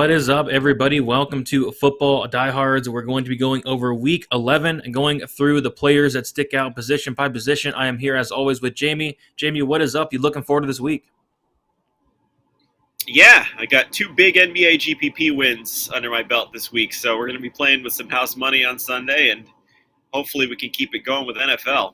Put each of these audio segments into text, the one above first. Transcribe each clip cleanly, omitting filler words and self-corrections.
What is up, everybody? Welcome to Football Diehards. We're going to be going over Week 11 and going through the players that stick out position by position. I am here, as always, with Jamie. Jamie, what is up? You looking forward to this week? Yeah, I got two big NBA GPP wins under my belt this week, so we're going to be playing with some house money on Sunday, and hopefully we can keep it going with NFL.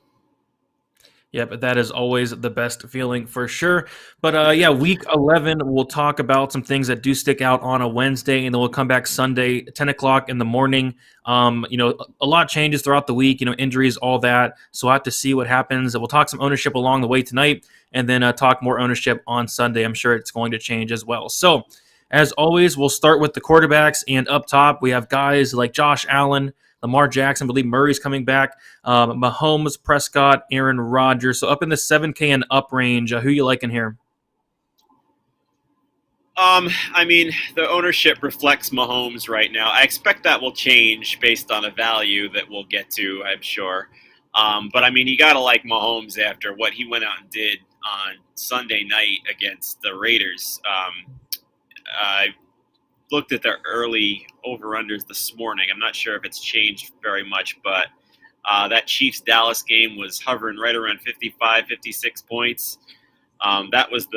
Yeah, but that is always the best feeling for sure. But Week 11, we'll talk about some things that do stick out on a Wednesday, and then we'll come back Sunday, 10 o'clock in the morning. A lot changes throughout the week, injuries, all that. So we'll have to see what happens. We'll talk some ownership along the way tonight, and then talk more ownership on Sunday. I'm sure it's going to change as well. So, as always, we'll start with the quarterbacks, and up top, we have guys like Josh Allen, Lamar Jackson, I believe Murray's coming back. Mahomes, Prescott, Aaron Rodgers. So up in the 7K and up range, who you liking here? The ownership reflects Mahomes right now. I expect that will change based on a value that we'll get to, I'm sure. You got to like Mahomes after what he went out and did on Sunday night against the Raiders. I looked at their early over-unders this morning. I'm not sure if it's changed very much, but that Chiefs-Dallas game was hovering right around 55, 56 points. That was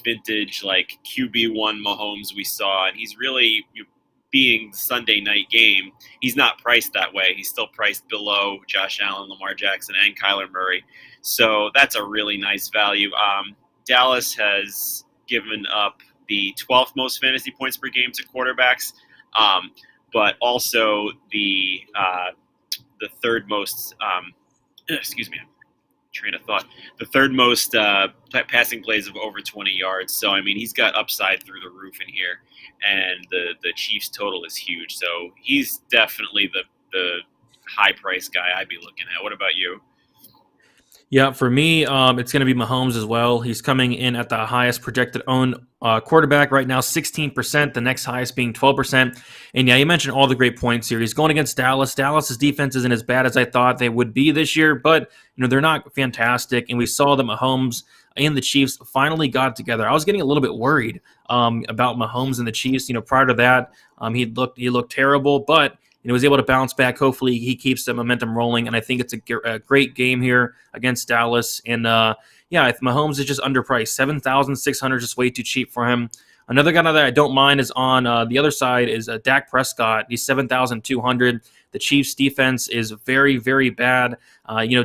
vintage like QB1 Mahomes we saw, and he's really being the Sunday night game. He's not priced that way. He's still priced below Josh Allen, Lamar Jackson, and Kyler Murray. So that's a really nice value. Dallas has given up the 12th most fantasy points per game to quarterbacks, but also the third most. Excuse me, train of thought. The third most passing plays of over 20 yards. So he's got upside through the roof in here, and the Chiefs total is huge. So he's definitely the high price guy I'd be looking at. What about you? Yeah, for me, it's going to be Mahomes as well. He's coming in at the highest projected owned quarterback right now, 16%, the next highest being 12%. And yeah, you mentioned all the great points here. He's going against Dallas. Dallas's defense isn't as bad as I thought they would be this year, but they're not fantastic. And we saw that Mahomes and the Chiefs finally got together. I was getting a little bit worried about Mahomes and the Chiefs. Prior to that, he looked terrible, but was able to bounce back. Hopefully, he keeps the momentum rolling, and I think it's a great game here against Dallas. And Mahomes is just underpriced. 7,600, just way too cheap for him. Another guy that I don't mind is on the other side is Dak Prescott. He's 7,200. The Chiefs' defense is very, very bad.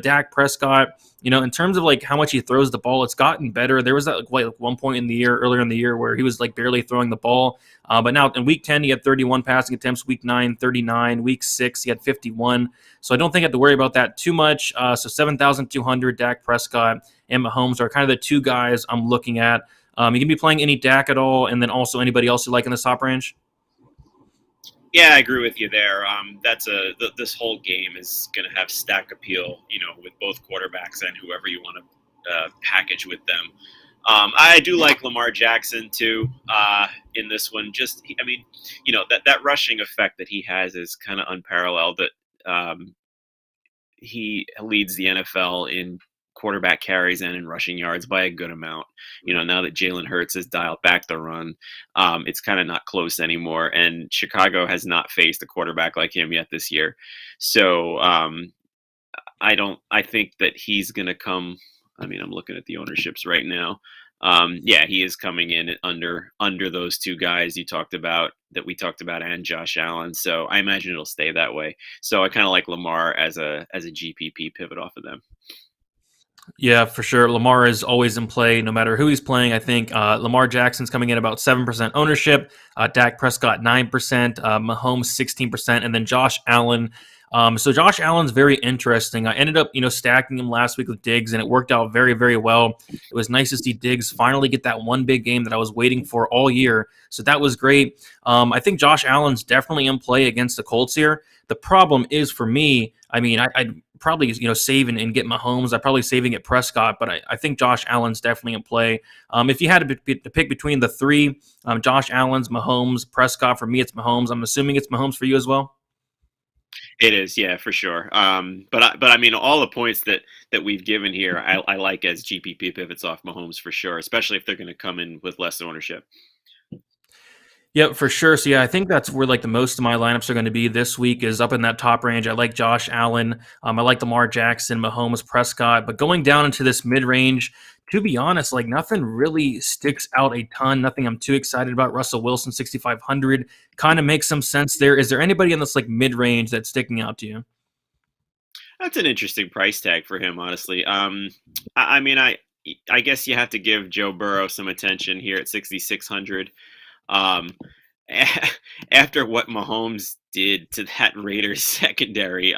Dak Prescott, in terms of like how much he throws the ball, it's gotten better. There was that one point in the year, earlier in the year, where he was like barely throwing the ball. But now in week 10, he had 31 passing attempts. Week 9, 39. Week 6, he had 51. So I don't think I have to worry about that too much. So 7,200, Dak Prescott and Mahomes are kind of the two guys I'm looking at. You can be playing any Dak at all, and then also anybody else you like in the top range? Yeah, I agree with you there. This whole game is going to have stack appeal, with both quarterbacks and whoever you want to package with them. I do like Lamar Jackson too in this one. That rushing effect that he has is kind of unparalleled. That he leads the NFL in quarterback carries and in rushing yards by a good amount. Now that Jalen Hurts has dialed back the run, it's kind of not close anymore. And Chicago has not faced a quarterback like him yet this year. So I think that he's going to come. I'm looking at the ownerships right now. He is coming in under those two guys we talked about, and Josh Allen. So I imagine it'll stay that way. So I kind of like Lamar as a GPP pivot off of them. Yeah, for sure. Lamar is always in play, no matter who he's playing. I think Lamar Jackson's coming in about 7% ownership, Dak Prescott 9%, Mahomes 16%, and then Josh Allen. So Josh Allen's very interesting. I ended up, stacking him last week with Diggs, and it worked out very, very well. It was nice to see Diggs finally get that one big game that I was waiting for all year. So that was great. I think Josh Allen's definitely in play against the Colts here. The problem is for me, I'd probably save and get Mahomes. I'd probably save and get Prescott, but I think Josh Allen's definitely in play. If you had to pick between the three, Josh Allen's, Mahomes, Prescott, for me it's Mahomes. I'm assuming it's Mahomes for you as well. It is, yeah, for sure. All the points that we've given here, I like as GPP pivots off Mahomes for sure, especially if they're going to come in with less ownership. Yep, for sure. So yeah, I think that's where like the most of my lineups are going to be this week is up in that top range. I like Josh Allen. I like Lamar Jackson, Mahomes, Prescott. But going down into this mid range, to be honest, like nothing really sticks out a ton. Nothing I'm too excited about. Russell Wilson, 6,500, kind of makes some sense there. Is there anybody in this like mid range that's sticking out to you? That's an interesting price tag for him, honestly. I mean, I guess you have to give Joe Burrow some attention here at 6,600. Um, After what Mahomes did to that Raiders secondary,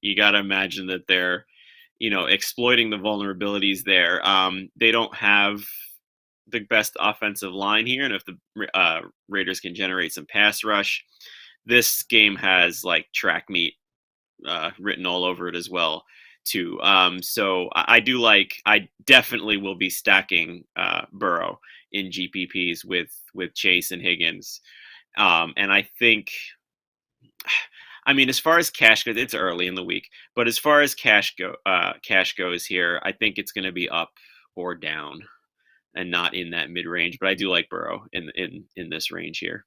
you got to imagine that they're, exploiting the vulnerabilities there. They don't have the best offensive line here, and if the Raiders can generate some pass rush, this game has like track meet written all over it as well too. So I definitely will be stacking Burrow in GPPs with Chase and Higgins. And I think, I mean, as far as cash goes, it's early in the week, but as far as cash goes here, I think it's going to be up or down and not in that mid range. But I do like Burrow in this range here.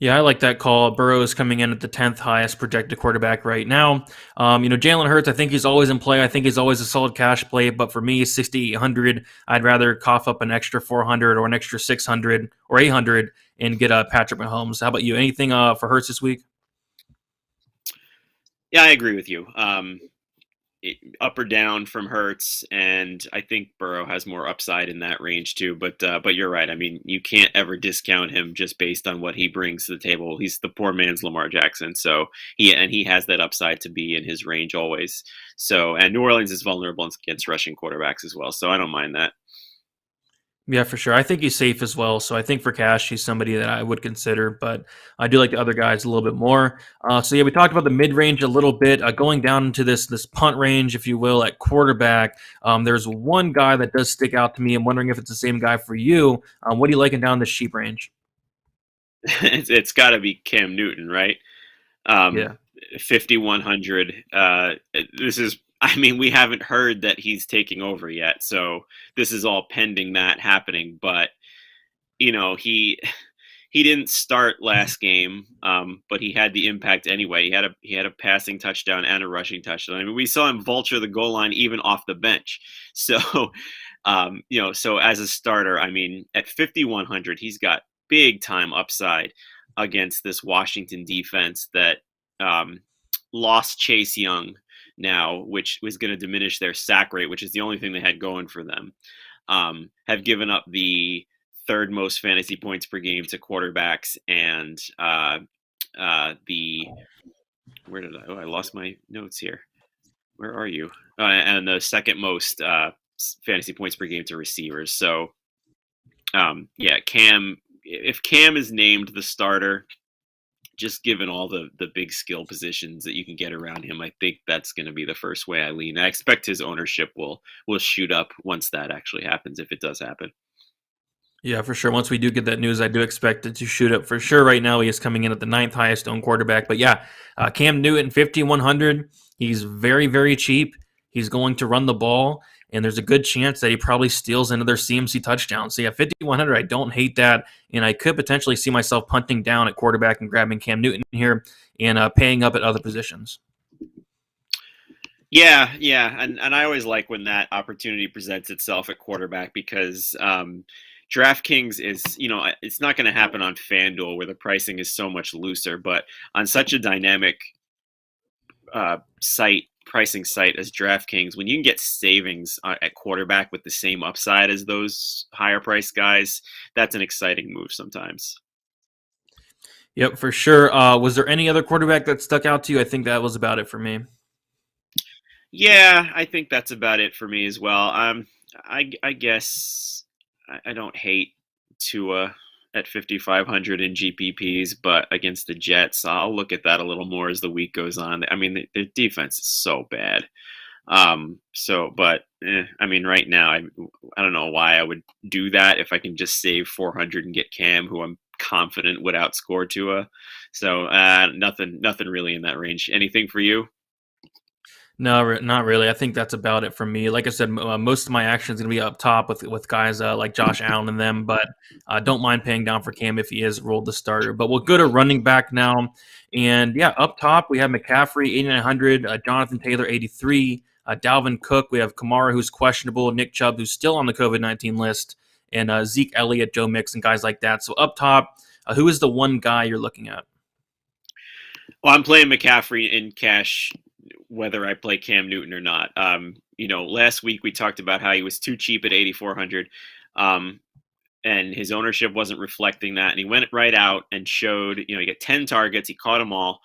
Yeah, I like that call. Burrow is coming in at the 10th highest projected quarterback right now. Jalen Hurts, I think he's always in play. I think he's always a solid cash play. But for me, 6,800, I'd rather cough up an extra 400 or an extra 600 or 800 and get Patrick Mahomes. How about you? Anything for Hurts this week? Yeah, I agree with you. Up or down from Hurts, and I think Burrow has more upside in that range too. But you're right. I mean, you can't ever discount him just based on what he brings to the table. He's the poor man's Lamar Jackson, so he has that upside to be in his range always. So, and New Orleans is vulnerable against rushing quarterbacks as well, so I don't mind that. Yeah, for sure. I think he's safe as well. So I think for cash, he's somebody that I would consider, but I do like the other guys a little bit more. So yeah, we talked about the mid range a little bit. Going down into this punt range, if you will, at quarterback. There's one guy that does stick out to me. I'm wondering if it's the same guy for you. What are you liking down the sheep range? It's got to be Cam Newton, right? Um, Yeah. 5,100. This is, I mean, we haven't heard that he's taking over yet, so this is all pending that happening. But he didn't start last game, but he had the impact anyway. He had a passing touchdown and a rushing touchdown. I mean, we saw him vulture the goal line even off the bench. So, so as a starter, I mean, at 5,100, he's got big time upside against this Washington defense that um, lost Chase Young now, which was going to diminish their sack rate, which is the only thing they had going for them. Have given up the third most fantasy points per game to quarterbacks, and the where did I lost my notes here. Where are you? And the second most fantasy points per game to receivers. So yeah, Cam. If Cam is named the starter, just given all the big skill positions that you can get around him, I think that's going to be the first way I lean. I expect his ownership will shoot up once that actually happens, if it does happen. Yeah, for sure. Once we do get that news, I do expect it to shoot up for sure. Right now, he is coming in at the ninth highest owned quarterback. But yeah, Cam Newton, 5,100. He's very, very cheap. He's going to run the ball, and there's a good chance that he probably steals another CMC touchdown. So yeah, 5,100, I don't hate that. And I could potentially see myself punting down at quarterback and grabbing Cam Newton here and paying up at other positions. Yeah, and I always like when that opportunity presents itself at quarterback because DraftKings is, it's not going to happen on FanDuel where the pricing is so much looser, but on such a dynamic pricing site as DraftKings, when you can get savings at quarterback with the same upside as those higher priced guys, that's an exciting move sometimes. Yep, for sure. Was there any other quarterback that stuck out to you? I think that was about it for me. Yeah, I think that's about it for me as well. I guess I don't hate Tua at 5,500 in GPPs, but against the Jets, I'll look at that a little more as the week goes on. I mean, their defense is so bad. I mean, right now, I don't know why I would do that if I can just save 400 and get Cam, who I'm confident would outscore Tua. So nothing really in that range. Anything for you? No, not really. I think that's about it for me. Like I said, most of my action is going to be up top with guys like Josh Allen and them, but don't mind paying down for Cam if he is rolled the starter. But we'll go to running back now, and yeah, up top we have McCaffrey 8,900, Jonathan Taylor 83, Dalvin Cook. We have Kamara who's questionable, Nick Chubb who's still on the COVID-19 list, and Zeke Elliott, Joe Mixon, guys like that. So up top, who is the one guy you're looking at? Well, I'm playing McCaffrey in cash, whether I play Cam Newton or not. Last week we talked about how he was too cheap at 8,400, and his ownership wasn't reflecting that. And he went right out and showed, he got 10 targets, he caught them all,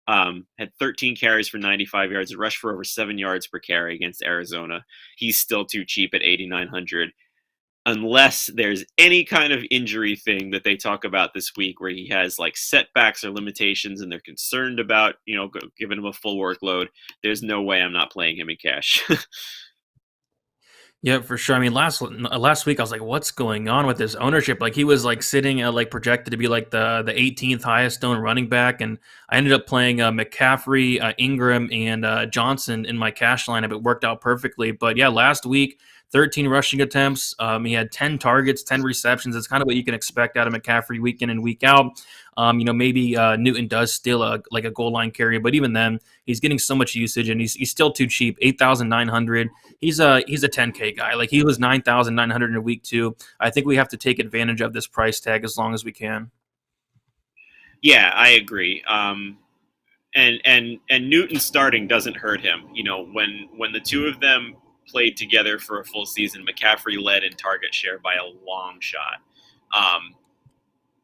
had 13 carries for 95 yards, rushed for over 7 yards per carry against Arizona. He's still too cheap at 8,900. Unless there's any kind of injury thing that they talk about this week where he has like setbacks or limitations and they're concerned about, giving him a full workload, there's no way I'm not playing him in cash. Yeah, for sure. I mean, last week I was like, "What's going on with this ownership?" Like he was like sitting at like projected to be like the 18th highest owned running back, and I ended up playing McCaffrey, Ingram, and Johnson in my cash lineup. It worked out perfectly. But yeah, last week 13 rushing attempts. He had 10 targets, 10 receptions. It's kind of what you can expect out of McCaffrey week in and week out. Maybe Newton does steal a goal line carry, but even then, he's getting so much usage, and he's still too cheap. 8,900. He's a 10K guy. Like he was 9,900 in week 2. I think we have to take advantage of this price tag as long as we can. Yeah, I agree. And Newton starting doesn't hurt him. When the two of them played together for a full season, McCaffrey led in target share by a long shot.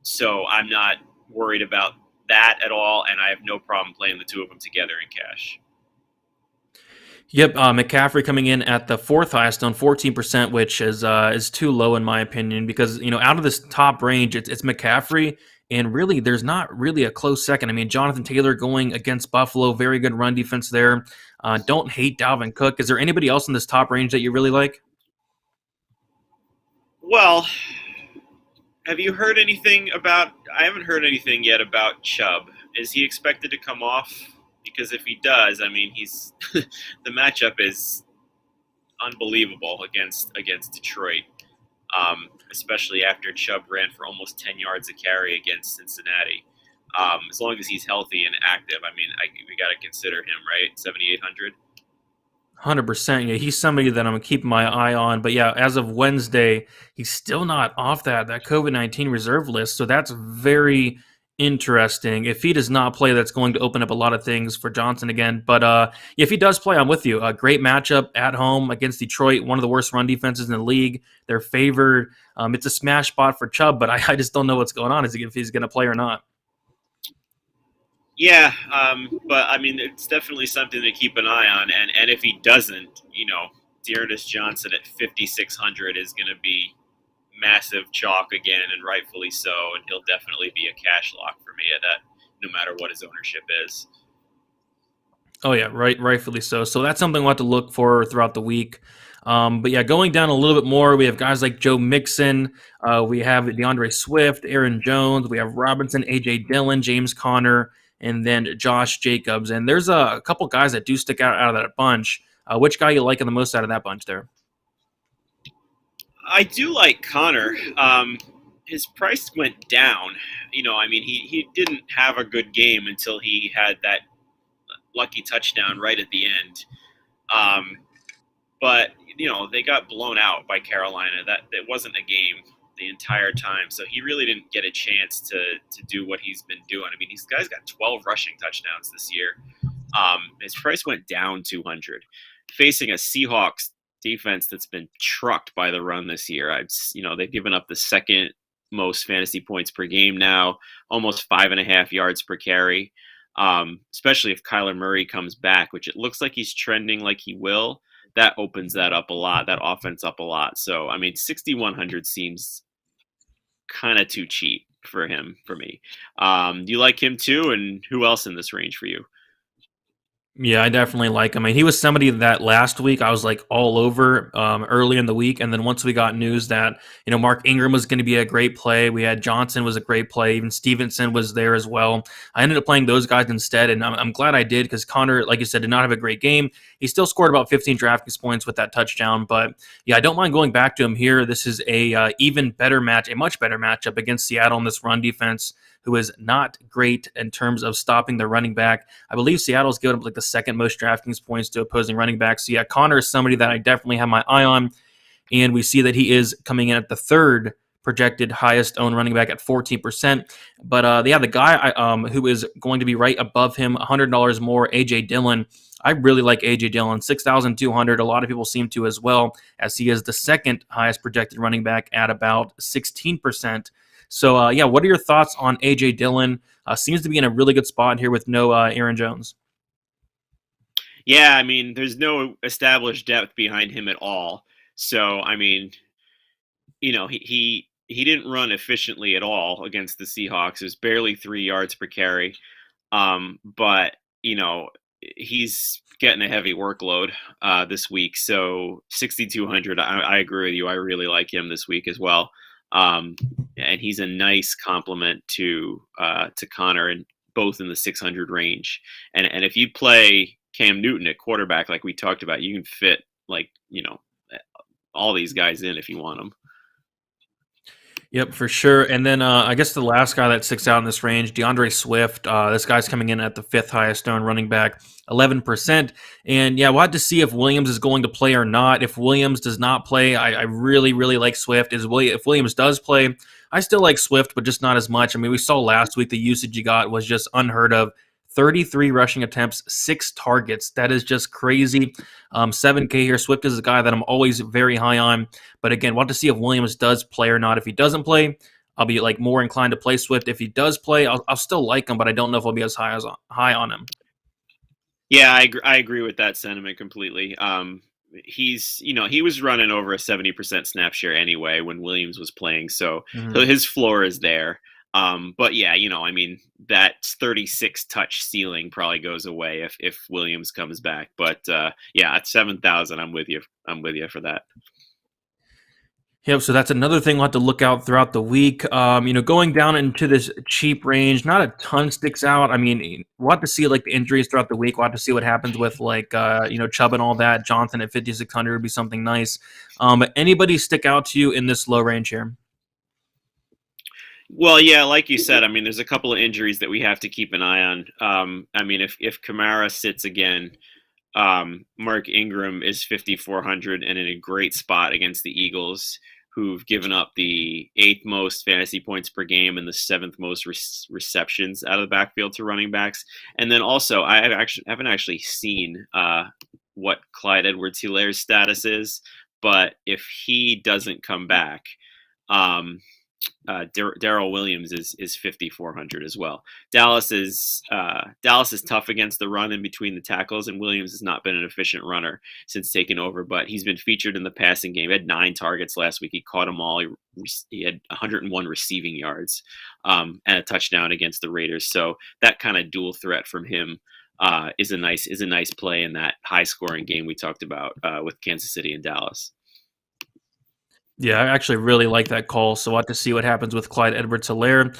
So I'm not worried about that at all, and I have no problem playing the two of them together in cash. Yep, McCaffrey coming in at the fourth highest on 14%, which is too low in my opinion because out of this top range, it's McCaffrey, and really there's not really a close second. I mean, Jonathan Taylor going against Buffalo, very good run defense there. Don't hate Dalvin Cook. Is there anybody else in this top range that you really like? Well, have you heard anything about? I haven't heard anything yet about Chubb. Is he expected to come off? Because if he does, I mean, he's the matchup is unbelievable against Detroit, especially after Chubb ran for almost 10 yards a carry against Cincinnati. As long as he's healthy and active, I mean, we got to consider him, right? 7,800. 100%. Yeah, he's somebody that I'm gonna keep my eye on. But yeah, as of Wednesday, he's still not off that COVID-19 reserve list. So that's very interesting. If he does not play, that's going to open up a lot of things for Johnson again. But if he does play, I'm with you. A great matchup at home against Detroit, one of the worst run defenses in the league. They're favored. It's a smash spot for Chubb, but I just don't know what's going on. If he's going to play or not. Yeah, but I mean, it's definitely something to keep an eye on. And if he doesn't, Dearness Johnson at 5,600 is going to be massive chalk again, and rightfully so. And he'll definitely be a cash lock for me at that, no matter what his ownership is. Oh yeah, rightfully so. So that's something we'll have to look for throughout the week. But yeah, going down a little bit more, we have guys like Joe Mixon, we have Deandre Swift, Aaron Jones, we have Robinson, AJ Dillon, James Conner, and then Josh Jacobs. And there's a couple guys that do stick out of that bunch. Which guy you liking the most out of that bunch there? I do like Connor. His price went down. I mean, he didn't have a good game until he had that lucky touchdown right at the end. But they got blown out by Carolina. That wasn't a game the entire time, so he really didn't get a chance to do what he's been doing. I mean, these guys got 12 rushing touchdowns this year. His price went down 200, facing a Seahawks defense that's been trucked by the run this year. They've given up the second most fantasy points per game now, almost 5.5 yards per carry. Especially if Kyler Murray comes back, which it looks like he's trending like he will. That opens that up a lot, that offense up a lot. So, I mean, 6,100 seems kind of too cheap for him, for me. Do you like him too? And who else in this range for you? Yeah, I definitely like him. I mean, he was somebody that last week I was like all over early in the week, and then once we got news that Mark Ingram was going to be a great play, we had Johnson was a great play, even Stevenson was there as well. I ended up playing those guys instead, and I'm glad I did because Connor, like you said, did not have a great game. He still scored about 15 DraftKings points with that touchdown, but yeah, I don't mind going back to him here. This is a even better match, a much better matchup against Seattle in this run defense, who is not great in terms of stopping the running back. I believe Seattle's given up like the second most DraftKings points to opposing running backs. So yeah, Connor is somebody that I definitely have my eye on, and we see that he is coming in at the third projected highest owned running back at 14%. But yeah, the guy who is going to be right above him, $100 more, AJ Dillon. I really like AJ Dillon, 6,200. A lot of people seem to as well, as he is the second highest projected running back at about 16%. So yeah, what are your thoughts on AJ Dillon? Seems to be in a really good spot here with no Aaron Jones. Yeah, I mean, there's no established depth behind him at all. So, I mean, he didn't run efficiently at all against the Seahawks. It was barely 3 yards per carry. But he's getting a heavy workload this week. So 6,200. I agree with you. I really like him this week as well. And he's a nice complement to Connor, and both in the 600 range. And if you play Cam Newton at quarterback, like we talked about, you can fit all these guys in if you want them. Yep, for sure. And then I guess the last guy that sticks out in this range, Deandre Swift. This guy's coming in at the fifth highest owned running back, 11%. And yeah, we'll have to see if Williams is going to play or not. If Williams does not play, I really, really like Swift. If Williams does play, I still like Swift, but just not as much. I mean, we saw last week the usage he got was just unheard of. 33 rushing attempts, 6 targets. That is just crazy. 7K here. Swift is a guy that I'm always very high on. But again, we'll have to see if Williams does play or not. If he doesn't play, I'll be like more inclined to play Swift. If he does play, I'll still like him, but I don't know if I'll be as high on him. Yeah, I agree with that sentiment completely. He was running over a 70% snap share anyway when Williams was playing, so his floor is there. But yeah, I mean, that 36 touch ceiling probably goes away if Williams comes back. But yeah, at 7,000, I'm with you. I'm with you for that. Yep, so that's another thing we'll have to look out throughout the week. Going down into this cheap range, not a ton sticks out. I mean, we'll have to see like the injuries throughout the week. We'll have to see what happens with like Chubb and all that. Johnson at 5,600 would be something nice. But anybody stick out to you in this low range here? Well, yeah, like you said, I mean, there's a couple of injuries that we have to keep an eye on. I mean, if Kamara sits again, Mark Ingram is 5,400 and in a great spot against the Eagles, who've given up the 8th most fantasy points per game and the 7th most receptions out of the backfield to running backs. And then also, I haven't actually seen what Clyde Edwards-Hilaire's status is, but if he doesn't come back, Darrell Williams is 5,400 as well. Dallas is tough against the run in between the tackles, and Williams has not been an efficient runner since taking over, but he's been featured in the passing game. He had 9 targets last week. He caught them all. He had 101 receiving yards and a touchdown against the Raiders. So that kind of dual threat from him is a nice play in that high scoring game we talked about with Kansas City and Dallas. Yeah, I actually really like that call. So we'll have to see what happens with Clyde Edwards-Helaire.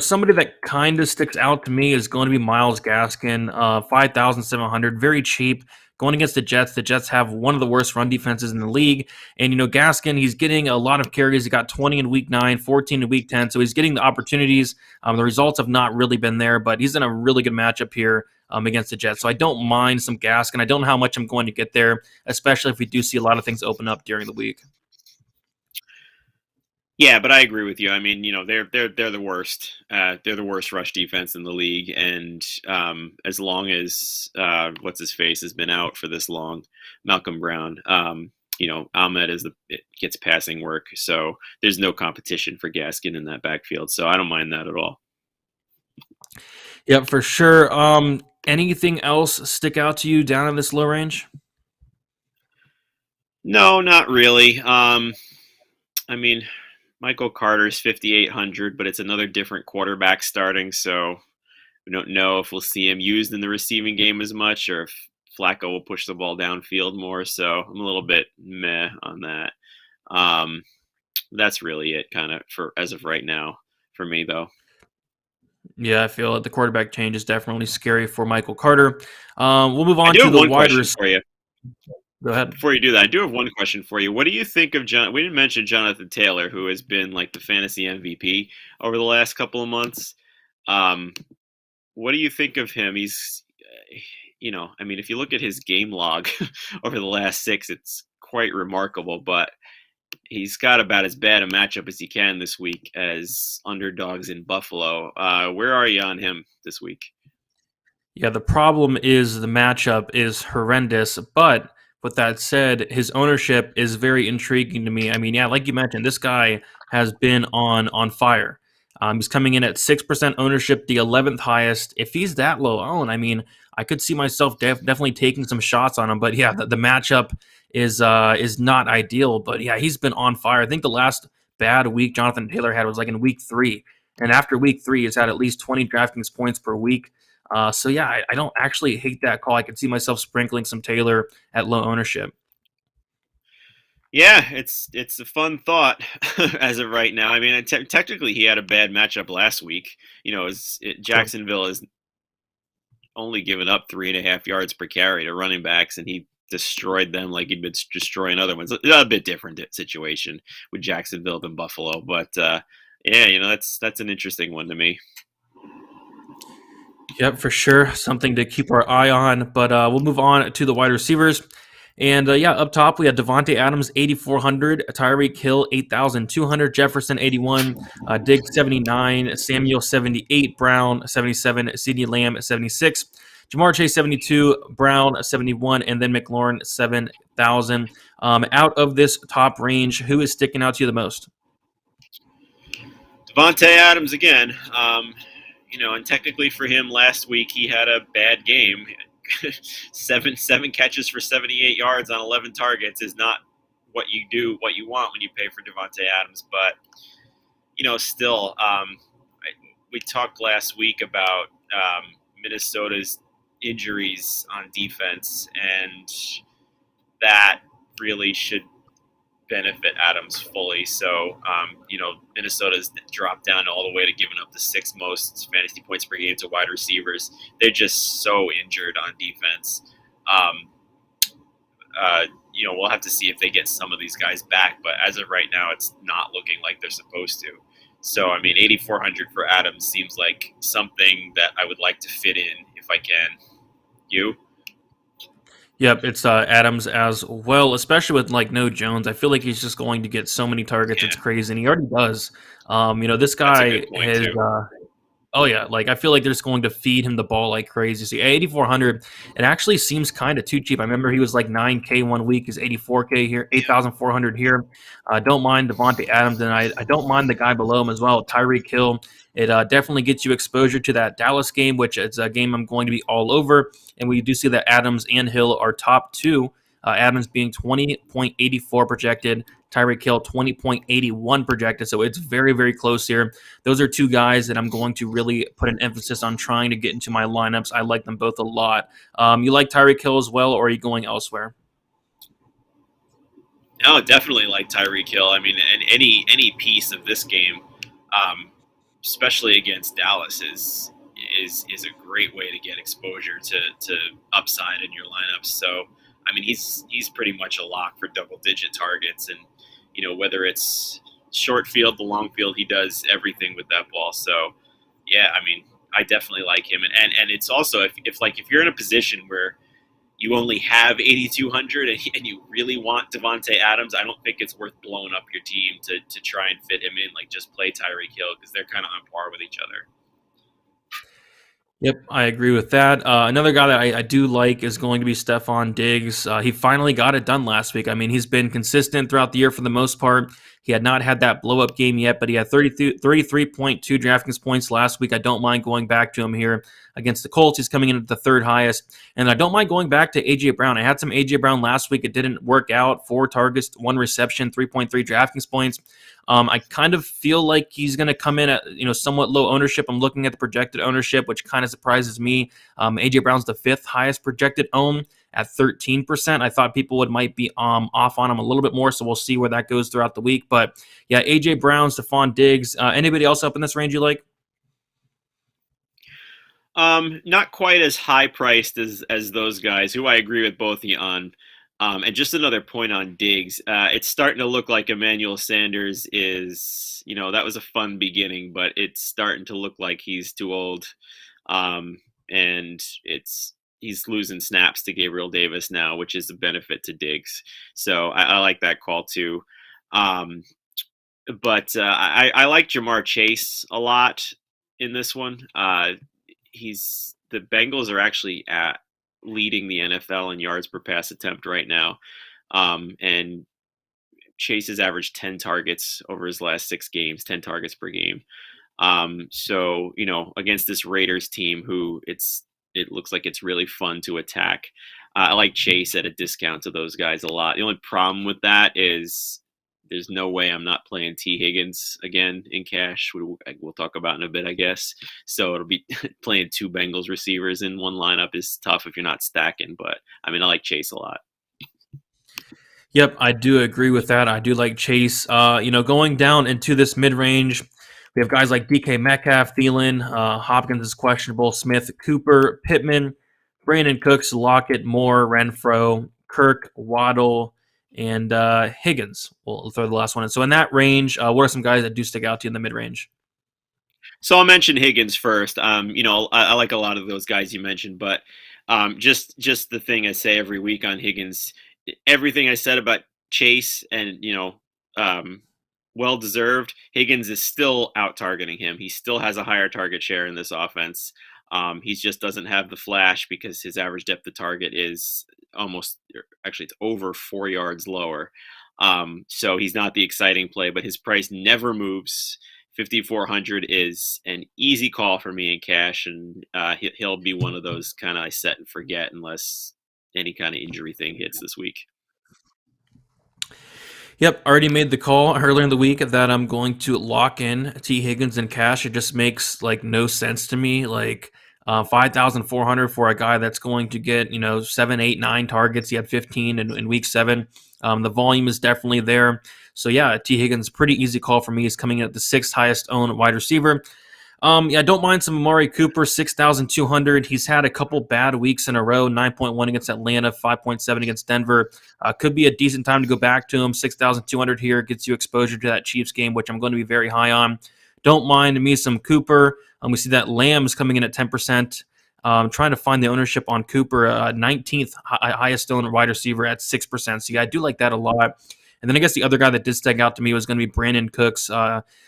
Somebody that kind of sticks out to me is going to be Myles Gaskin, 5,700, very cheap. Going against the Jets. The Jets have one of the worst run defenses in the league. And, Gaskin, he's getting a lot of carries. He got 20 in week 9, 14 in week 10. So he's getting the opportunities. The results have not really been there, but he's in a really good matchup here against the Jets. So I don't mind some Gaskin. I don't know how much I'm going to get there, especially if we do see a lot of things open up during the week. Yeah, but I agree with you. I mean, they're the worst. They're the worst rush defense in the league, and as long as what's his face has been out for this long, Malcolm Brown. Ahmed gets passing work, so there's no competition for Gaskin in that backfield. So I don't mind that at all. Yep, for sure. Anything else stick out to you down in this low range? No, not really. I mean, Michael Carter's 5,800, but it's another different quarterback starting, so We don't know if we'll see him used in the receiving game as much, or if Flacco will push the ball downfield more. So I'm a little bit meh on that. That's really it, kind of, for as of right now for me, though. Yeah, I feel that the quarterback change is definitely scary for Michael Carter. We'll move I on do to have the one wide question receiver. for you. Go ahead. Before you do that, I do have one question for you. What do you think of John? We didn't mention Jonathan Taylor, who has been like the fantasy MVP over the last couple of months. Um, what do you think of him? He's, I mean, if you look at his game log over the last 6, it's quite remarkable. But he's got about as bad a matchup as he can this week as underdogs in Buffalo. Where are you on him this week? Yeah, the problem is the matchup is horrendous, but with that said, his ownership is very intriguing to me. I mean, yeah, like you mentioned, this guy has been on fire. He's coming in at 6% ownership, the 11th highest. If he's that low owned, I mean, I could see myself definitely taking some shots on him. But yeah, the matchup is not ideal. But yeah, he's been on fire. I think the last bad week Jonathan Taylor had was like in week 3, and after week 3, he's had at least 20 DraftKings points per week. So yeah, I don't actually hate that call. I could see myself sprinkling some Taylor at low ownership. Yeah, it's a fun thought as of right now. I mean, technically he had a bad matchup last week. True. Jacksonville is only given up 3.5 yards per carry to running backs, and he destroyed them like he'd been destroying other ones. A bit different situation with Jacksonville than Buffalo, but yeah, that's an interesting one to me. Yep, for sure. Something to keep our eye on. But we'll move on to the wide receivers. And yeah, up top we have Devontae Adams 8,400, Tyreek Hill 8,200, Jefferson 81, Diggs 79, Samuel 78, Brown 77, CeeDee Lamb 76, Jamar Chase 72, Brown 71, and then McLaurin 7,000. Out of this top range, who is sticking out to you the most? Devontae Adams again. And technically for him last week he had a bad game. seven catches for 78 yards on 11 targets is not what you want when you pay for Devontae Adams. But still, we talked last week about Minnesota's injuries on defense, and that really should benefit Adams fully. So, Minnesota's dropped down all the way to giving up the 6th most fantasy points per game to wide receivers. They're just so injured on defense. We'll have to see if they get some of these guys back, but as of right now, it's not looking like they're supposed to. So, I mean, 8,400 for Adams seems like something that I would like to fit in if I can. You? Yep, it's Adams as well, especially with like no Jones. I feel like he's just going to get so many targets. Yeah, It's crazy, and he already does. This that's a guy good point, has. too. Oh yeah, like I feel like they're just going to feed him the ball like crazy. See, 8,400, it actually seems kind of too cheap. I remember he was like 9K one week, is 84K here, 8,400 here. I don't mind Devontae Adams, and I don't mind the guy below him as well, Tyreek Hill. It definitely gets you exposure to that Dallas game, which is a game I'm going to be all over. And we do see that Adams and Hill are top 2. Adams being 20.84 projected, Tyreek Hill 20.81 projected. So it's very, very close here. Those are 2 guys that I'm going to really put an emphasis on trying to get into my lineups. I like them both a lot. You like Tyreek Hill as well, or are you going elsewhere? No, definitely like Tyreek Hill. I mean, and any piece of this game, especially against Dallas, is a great way to get exposure to upside in your lineups. So, I mean, he's pretty much a lock for double-digit targets, and whether it's short field, the long field, he does everything with that ball. So, yeah, I mean, I definitely like him, and it's also if you're in a position where you only have 8,200 and you really want Devontae Adams, I don't think it's worth blowing up your team to try and fit him in. Like, just play Tyreek Hill because they're kind of on par with each other. Yep, I agree with that. Another guy that I do like is going to be Stefan Diggs. He finally got it done last week. I mean, he's been consistent throughout the year for the most part. He had not had that blow up game yet, but he had 33.2 DraftKings points last week. I don't mind going back to him here against the Colts. He's coming in at the third highest. And I don't mind going back to A.J. Brown. I had some A.J. Brown last week. It didn't work out. 4 targets, 1 reception, 3.3 DraftKings points. I kind of feel like he's going to come in at somewhat low ownership. I'm looking at the projected ownership, which kind of surprises me. A.J. Brown's the 5th highest projected own at 13%. I thought people might be off on him a little bit more, so we'll see where that goes throughout the week. But yeah, A.J. Brown, Stefan Diggs. Anybody else up in this range you like? Not quite as high priced as those guys, who I agree with both of you on. And just another point on Diggs. It's starting to look like Emmanuel Sanders is, that was a fun beginning, but it's starting to look like he's too old. And he's losing snaps to Gabriel Davis now, which is a benefit to Diggs. So I like that call too. But I like Jamar Chase a lot in this one. The Bengals are actually leading the NFL in yards per pass attempt right now. And Chase has averaged 10 targets over his last 6 games, 10 targets per game. So, against this Raiders team who it looks like it's really fun to attack. I like Chase at a discount to those guys a lot. The only problem with that is there's no way I'm not playing T. Higgins again in cash. We'll talk about in a bit, I guess. So it'll be playing 2 Bengals receivers in one lineup is tough if you're not stacking. But I like Chase a lot. Yep, I do agree with that. I do like Chase. Going down into this mid-range, we have guys like DK Metcalf, Dillon, Hopkins is questionable, Smith, Cooper, Pittman, Brandon Cooks, Lockett, Moore, Renfro, Kirk, Waddle, and Higgins. We'll throw the last one in. So in that range, what are some guys that do stick out to you in the mid-range? So I'll mention Higgins first. I like a lot of those guys you mentioned, but just the thing I say every week on Higgins, everything I said about Chase and well deserved. Higgins is still out targeting him. He still has a higher target share in this offense. He just doesn't have the flash because his average depth of target is it's over 4 yards lower. So he's not the exciting play, but his price never moves. 5,400 is an easy call for me in cash, and he'll be one of those kind of I set and forget unless any kind of injury thing hits this week. Yep, already made the call earlier in the week that I'm going to lock in T. Higgins and cash. It just makes no sense to me. 5,400 for a guy that's going to get 7, 8, 9 targets. He had 15 in week 7. The volume is definitely there. So yeah, T. Higgins, pretty easy call for me. He's coming in at the 6th highest owned wide receiver. I don't mind some Amari Cooper, 6,200. He's had a couple bad weeks in a row, 9.1 against Atlanta, 5.7 against Denver. Could be a decent time to go back to him. 6,200 here gets you exposure to that Chiefs game, which I'm going to be very high on. Don't mind me some Cooper. We see that Lamb's coming in at 10%. Trying to find the ownership on Cooper, 19th highest owned wide receiver at 6%. So yeah, I do like that a lot. And then I guess the other guy that did stick out to me was going to be Brandon Cooks,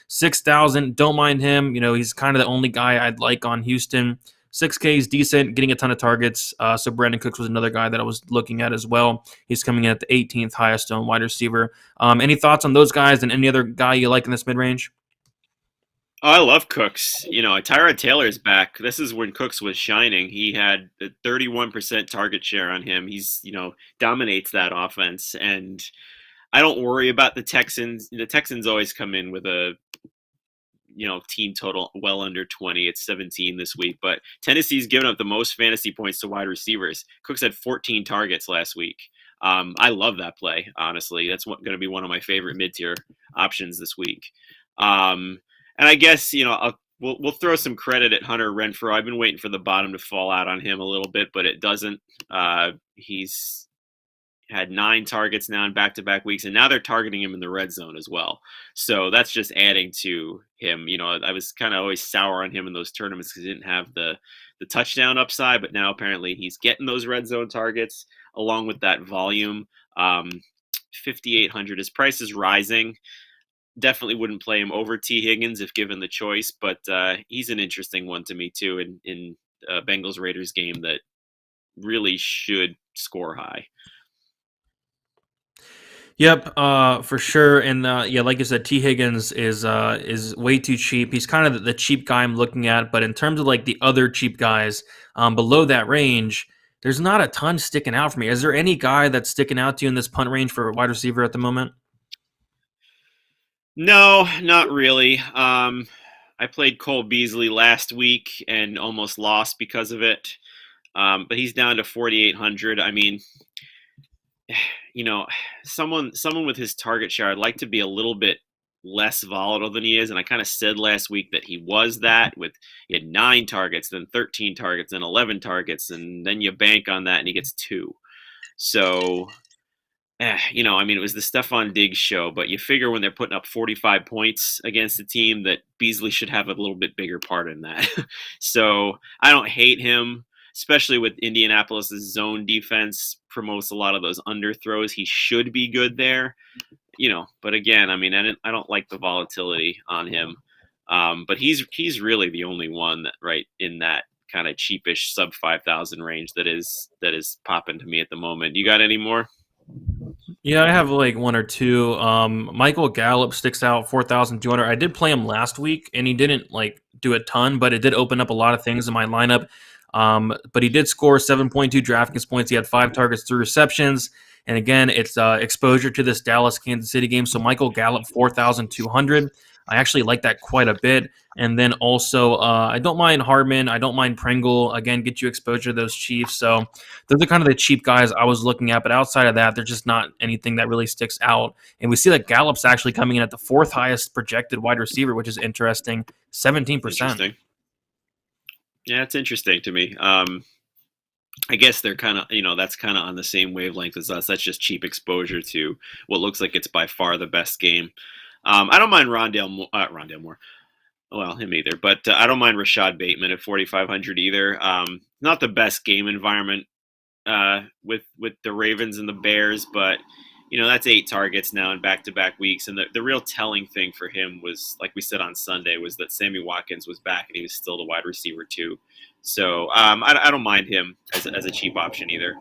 6,000. Don't mind him. He's kind of the only guy I'd like on Houston. 6K is decent, getting a ton of targets. So Brandon Cooks was another guy that I was looking at as well. He's coming in at the 18th highest owned wide receiver. Any thoughts on those guys and any other guy you like in this mid-range? Oh, I love Cooks. Tyrod Taylor's back. This is when Cooks was shining. He had a 31% target share on him. He's, dominates that offense. And I don't worry about the Texans. The Texans always come in with a, team total well under 20. It's 17 this week. But Tennessee's given up the most fantasy points to wide receivers. Cooks had 14 targets last week. I love that play, honestly. That's going to be one of my favorite mid-tier options this week. And I guess, we'll throw some credit at Hunter Renfro. I've been waiting for the bottom to fall out on him a little bit, but it doesn't. He's had 9 targets now in back-to-back weeks, and now they're targeting him in the red zone as well. So that's just adding to him. I was kind of always sour on him in those tournaments because he didn't have the touchdown upside, but now apparently he's getting those red zone targets along with that volume. 5,800. His price is rising. Definitely wouldn't play him over T. Higgins if given the choice, but he's an interesting one to me too in Bengals Raiders game that really should score high. Yep, for sure. And yeah, like you said, T Higgins is way too cheap. He's kind of the cheap guy I'm looking at. But in terms of like the other cheap guys below that range, there's not a ton sticking out for me. Is there any guy that's sticking out to you in this punt range for a wide receiver at the moment? No, not really. I played Cole Beasley last week and almost lost because of it. But he's down to 4,800. I mean, someone with his target share, I'd like to be a little bit less volatile than he is. And I kind of said last week that he was that with he had 9 targets, then 13 targets, then 11 targets, and then you bank on that and he gets 2. So I mean, it was the Stefan Diggs show, but you figure when they're putting up 45 points against a team that Beasley should have a little bit bigger part in that. So I don't hate him, especially with Indianapolis's zone defense promotes a lot of those underthrows. He should be good there, But again, I mean, I don't like the volatility on him. But he's really the only one that right in that kind of cheapish sub 5,000 range that is popping to me at the moment. You got any more? Yeah, I have like one or two. Michael Gallup sticks out 4,200. I did play him last week, and he didn't like do a ton, but it did open up a lot of things in my lineup. But he did score 7.2 DraftKings points. He had 5 targets, 3 receptions, and again, it's exposure to this Dallas Kansas City game. So Michael Gallup 4,200. I actually like that quite a bit. And then also, I don't mind Hardman. I don't mind Pringle. Again, get you exposure to those Chiefs. So those are kind of the cheap guys I was looking at. But outside of that, there's just not anything that really sticks out. And we see that Gallup's actually coming in at the 4th highest projected wide receiver, which is interesting, 17%. Interesting. Yeah, it's interesting to me. I guess they're kind of, that's kind of on the same wavelength as us. That's just cheap exposure to what looks like it's by far the best game. I don't mind Rondale Moore. Well, him either, but I don't mind Rashad Bateman at 4,500 either. Not the best game environment with the Ravens and the Bears, but that's 8 targets now in back-to-back weeks. And the real telling thing for him was, like we said on Sunday, was that Sammy Watkins was back and he was still the wide receiver too. So I don't mind him as a cheap option either.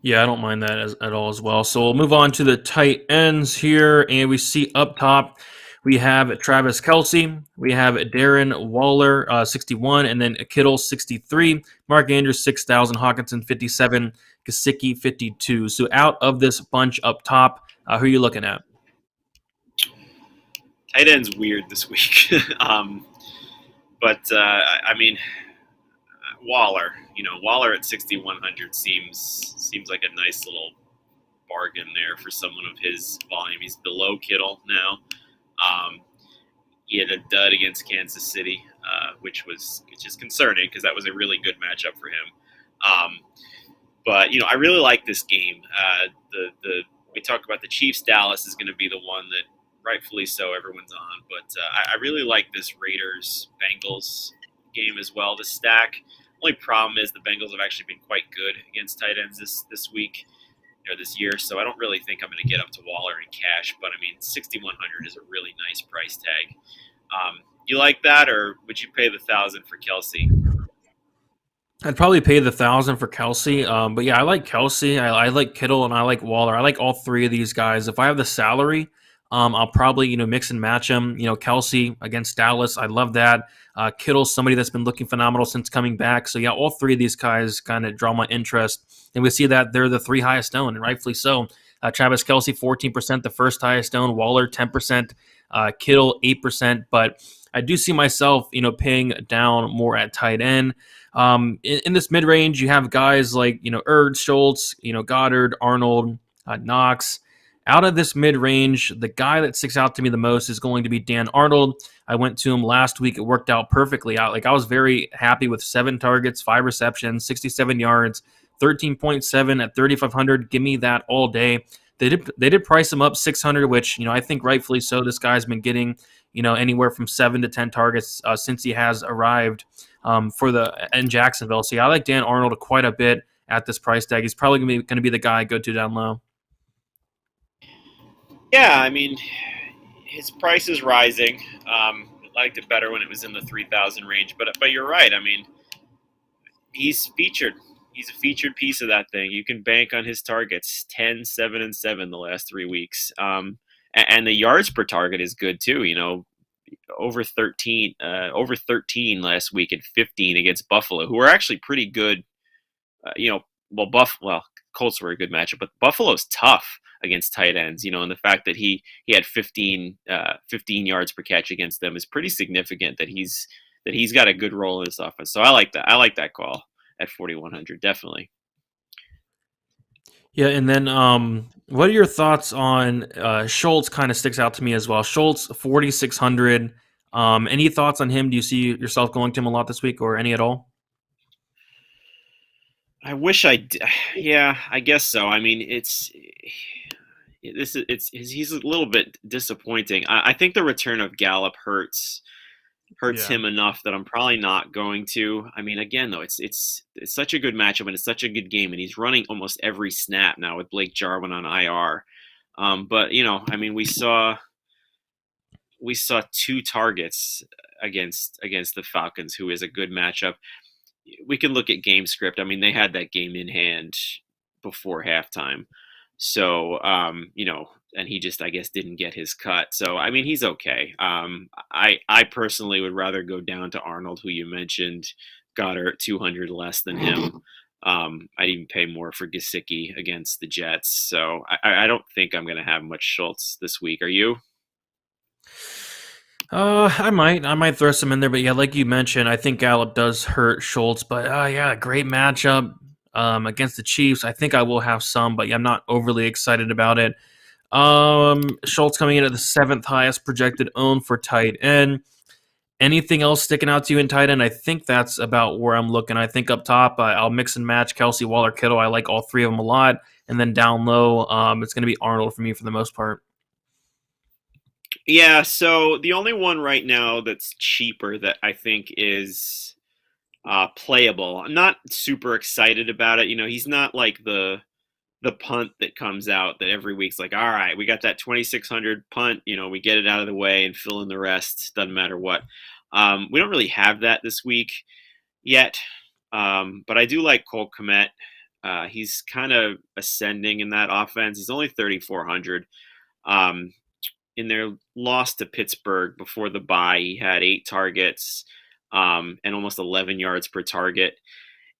Yeah, I don't mind that at all as well. So we'll move on to the tight ends here, and we see up top we have Travis Kelce, we have Darren Waller, 61, and then Kittle, 63, Mark Andrews, 6,000, Hawkinson, 57, Gesicki, 52. So out of this bunch up top, who are you looking at? Tight end's weird this week, but I mean Waller. Waller at 6,100 seems like a nice little bargain there for someone of his volume. He's below Kittle now. He had a dud against Kansas City, which is concerning because that was a really good matchup for him. But I really like this game. We talk about the Chiefs. Dallas is going to be the one that, rightfully so, everyone's on. But I really like this Raiders Bengals game as well. The stack. Only problem is the Bengals have actually been quite good against tight ends this week. This year, so I don't really think I'm going to get up to Waller and Cash, but I mean, 6,100 is a really nice price tag. You like that, or would you pay the 1,000 for Kelce? I'd probably pay the 1,000 for Kelce, but yeah, I like Kelce. I like Kittle, and I like Waller. I like all three of these guys. If I have the salary, I'll probably mix and match them. Kelce against Dallas, I love that. Kittle's somebody that's been looking phenomenal since coming back. So yeah, all three of these guys kind of draw my interest, and we see that they're the 3 highest owned, and rightfully so. Travis Kelce 14%, the 1st highest owned. Waller 10%, Kittle 8%. But I do see myself paying down more at tight end. In this mid range, you have guys like Ertz, Schultz, Goddard, Arnold, Knox. Out of this mid-range, the guy that sticks out to me the most is going to be Dan Arnold. I went to him last week. It worked out perfectly. I was very happy with 7 targets, 5 receptions, 67 yards, 13.7 at 3,500. Give me that all day. They did price him up 600, which I think rightfully so. This guy's been getting anywhere from 7 to 10 targets since he has arrived in Jacksonville. So yeah, I like Dan Arnold quite a bit at this price tag. He's probably going to be the guy I go to down low. Yeah, I mean, his price is rising. I liked it better when it was in the 3,000 range, but you're right. I mean, he's featured. He's a featured piece of that thing. You can bank on his targets 10, 7, and 7 the last 3 weeks. And the yards per target is good too. Over 13 last week and 15 against Buffalo, who are actually pretty good. Colts were a good matchup, but Buffalo's tough against tight ends. And the fact that he had 15 yards per catch against them is pretty significant. That he's got a good role in this offense. So I like that. I like that call at 4,100, definitely. Yeah, and then what are your thoughts on Schultz? Kind of sticks out to me as well. Schultz 4,600. Any thoughts on him? Do you see yourself going to him a lot this week, or any at all? I wish I did. Yeah, I guess so. I mean, he's a little bit disappointing. I think the return of Gallup hurts Yeah. him enough that I'm probably not going to. I mean, again though, it's such a good matchup and it's such a good game, and he's running almost every snap now with Blake Jarwin on IR. But I mean, we saw 2 targets against the Falcons, who is a good matchup. We can look at game script. I mean, they had that game in hand before halftime. So, and he just, I guess, didn't get his cut. So, I mean, he's okay. I personally would rather go down to Arnold, who you mentioned, got her at 200 less than him. I'd even pay more for Gesicki against the Jets. So, I don't think I'm going to have much Schultz this week. Are you? I might throw some in there, but yeah, like you mentioned, I think Gallup does hurt Schultz, but yeah, great matchup against the Chiefs. I think I will have some, but yeah, I'm not overly excited about it. Schultz coming in at the 7th highest projected own for tight end. Anything else sticking out to you in tight end? I think that's about where I'm looking. I think up top, I'll mix and match Kelsey, Waller, Kittle. I like all 3 of them a lot, and then down low, it's going to be Arnold for me for the most part. Yeah, so the only one right now that's cheaper that I think is playable. I'm not super excited about it. He's not like the punt that comes out that every week's like, all right, we got that 2,600 punt. We get it out of the way and fill in the rest. Doesn't matter what. We don't really have that this week yet, but I do like Cole Kmet. He's kind of ascending in that offense. He's only 3,400. In their loss to Pittsburgh before the bye, he had 8 targets and almost 11 yards per target.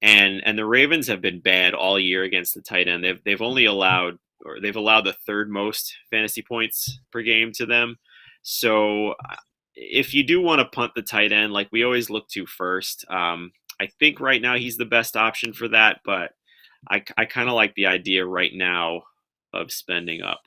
And the Ravens have been bad all year against the tight end. They've allowed the 3rd most fantasy points per game to them. So if you do want to punt the tight end, like we always look to first, I think right now he's the best option for that. But I kind of like the idea right now of spending up.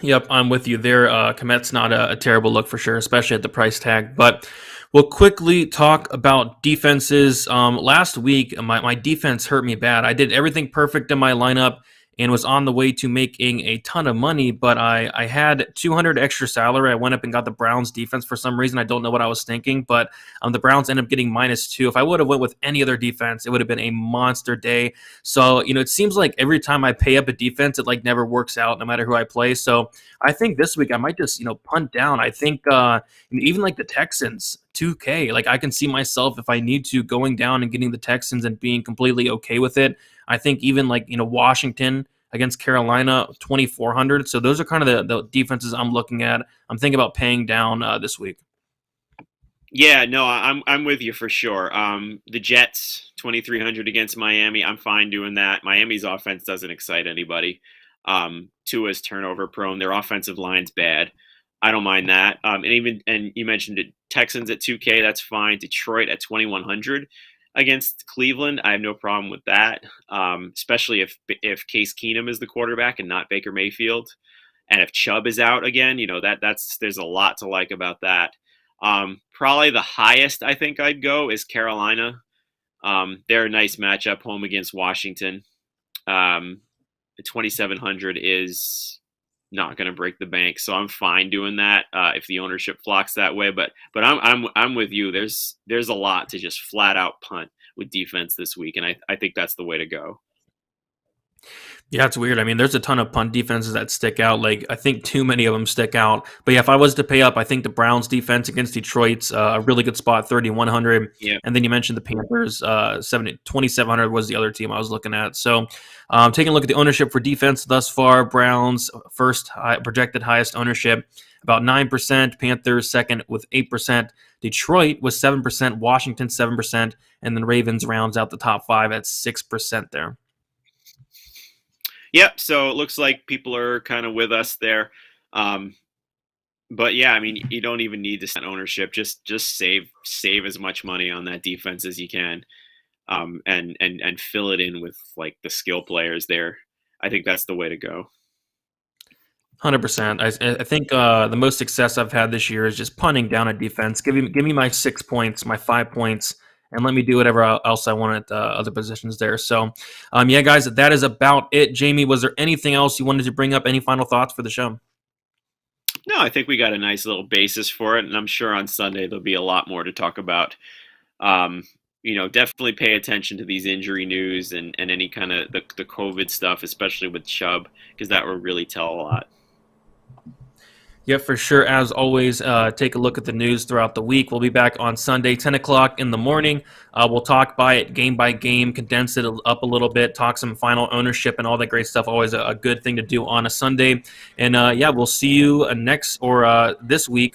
Yep, I'm with you there. Komet's not a terrible look for sure, especially at the price tag. But we'll quickly talk about defenses. Last week, my defense hurt me bad. I did everything perfect in my lineup and was on the way to making a ton of money, but I had 200 extra salary. I went up and got the Browns defense for some reason. I don't know what I was thinking, but the Browns ended up getting -2. If I would have went with any other defense, it would have been a monster day. So, it seems like every time I pay up a defense, it like never works out no matter who I play. So I think this week I might just, punt down. I think even like the Texans, 2K, like I can see myself if I need to going down and getting the Texans and being completely okay with it. I think even like, Washington against Carolina, 2,400. So those are kind of the defenses I'm looking at. I'm thinking about paying down this week. Yeah, no, I'm with you for sure. The Jets, 2,300 against Miami. I'm fine doing that. Miami's offense doesn't excite anybody. Tua's turnover prone. Their offensive line's bad. I don't mind that. And you mentioned it, Texans at 2K, that's fine. Detroit at 2,100 against Cleveland, I have no problem with that. Especially if Case Keenum is the quarterback and not Baker Mayfield, and if Chubb is out again, there's a lot to like about that. Probably the highest I think I'd go is Carolina. They're a nice matchup home against Washington. 2,700 is not going to break the bank, so I'm fine doing that if the ownership flocks that way. But I'm with you. There's a lot to just flat out punt with defense this week, and I think that's the way to go. Yeah, it's weird. I mean, there's a ton of punt defenses that stick out. Like, I think too many of them stick out. But yeah, if I was to pay up, I think the Browns defense against Detroit's a really good spot, 3,100. Yeah. And then you mentioned the Panthers, 2,700 was the other team I was looking at. So, taking a look at the ownership for defense thus far, Browns projected highest ownership, about 9%. Panthers second with 8%. Detroit was 7%. Washington 7%. And then Ravens rounds out the top five at 6% there. Yep. So it looks like people are kind of with us there. But yeah, I mean, you don't even need to set ownership. Just save as much money on that defense as you can, and fill it in with like the skill players there. I think that's the way to go. 100%. I think the most success I've had this year is just punting down a defense. Give me my 6 points, my 5 points, and let me do whatever else I want at other positions there. So, yeah, guys, that is about it. Jamie, was there anything else you wanted to bring up? Any final thoughts for the show? No, I think we got a nice little basis for it, and I'm sure on Sunday there'll be a lot more to talk about. Definitely pay attention to these injury news and any kind of the COVID stuff, especially with Chubb, because that will really tell a lot. Yeah, for sure. As always, take a look at the news throughout the week. We'll be back on Sunday, 10 o'clock in the morning. We'll talk by game, condense it up a little bit, talk some final ownership and all that great stuff. Always a good thing to do on a Sunday. And yeah, we'll see you this week.